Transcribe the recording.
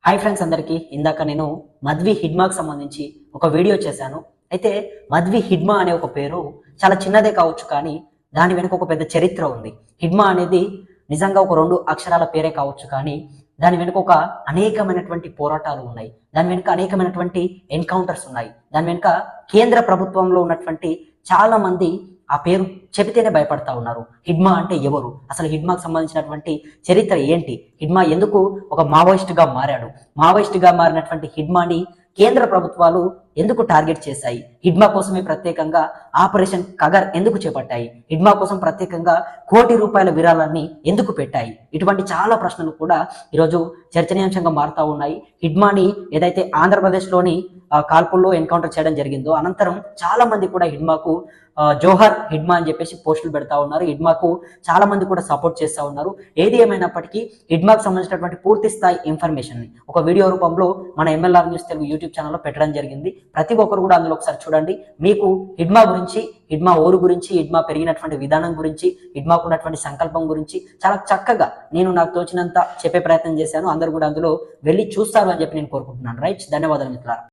Hi friends అందరికీ ఇందాక నేను మద్వి హిడ్మాకి సంబంధించి ఒక వీడియో చేశాను. అయితే మద్వి హిడ్మా అనే ఒక పేరు చాలా చిన్నదే కావచ్చు, కానీ దాని వెనుక ఒక పెద్ద చరిత్ర ఉంది. హిడ్మా అనేది నిజంగా ఒక 2 అక్షరాల పేరే కావచ్చు, కానీ దాని వెనుక ఒక అనేకమైనటువంటి పోరాటాలు ఉన్నాయి. దాని వెనుక అనేకమైనటువంటి ఎన్కౌంటర్స్ ఉన్నాయి. దాని వెనుక కేంద్ర ప్రభుత్వంలో ఉన్నటువంటి చాలా మంది ఆ పేరు చెబితేనే భయపడతా ఉన్నారు. హిడ్మా అంటే ఎవరు, అసలు హిడ్మాకు సంబంధించినటువంటి చరిత్ర ఏంటి, హిడ్మా ఎందుకు ఒక మావోయిస్ట్గా మారాడు, మావోయిస్ట్గా మారినటువంటి హిడ్మాని కేంద్ర ప్రభుత్వాలు ఎందుకు టార్గెట్ చేశాయి, హిడ్మా కోసమే ప్రత్యేకంగా ఆపరేషన్ కగర్ ఎందుకు చేపట్టాయి, హిడ్మా కోసం ప్రత్యేకంగా ₹1,00,00,000 విరాళాన్ని ఎందుకు పెట్టాయి, ఇటువంటి చాలా ప్రశ్నలు కూడా ఈరోజు చర్చనీయాంశంగా మారుతా ఉన్నాయి. హిడ్మాని ఏదైతే ఆంధ్రప్రదేశ్లోని కాల్పుల్లో ఎన్కౌంటర్ చేయడం జరిగిందో అనంతరం చాలా మంది కూడా హిడ్మాకు జోహర్ హిడ్మా అని చెప్పేసి పోస్టులు పెడతా ఉన్నారు. హిడ్మాకు చాలా మంది కూడా సపోర్ట్ చేస్తూ ఉన్నారు. ఏది ఏమైనప్పటికీ హిడ్మాకు సంబంధించినటువంటి పూర్తి స్థాయి ఇన్ఫర్మేషన్ ని ఒక వీడియో రూపంలో మన MLR న్యూస్ తెలుగు యూట్యూబ్ ఛానల్లో పెట్టడం జరిగింది. ప్రతి ఒక్కరు కూడా అందులో ఒకసారి చూడండి. మీకు హిడ్మా గురించి, హిడ్మా ఊరు గురించి, హిడ్మా పెరిగినటువంటి విధానం గురించి, హిడ్మాకు ఉన్నటువంటి సంకల్పం గురించి చాలా చక్కగా నేను నాకు తోచినంత చెప్పే ప్రయత్నం చేశాను. అందరూ కూడా అందులో వెళ్ళి చూస్తారు అని చెప్పి నేను కోరుకుంటున్నాను. రైట్, ధన్యవాదాలు మిత్రులారా.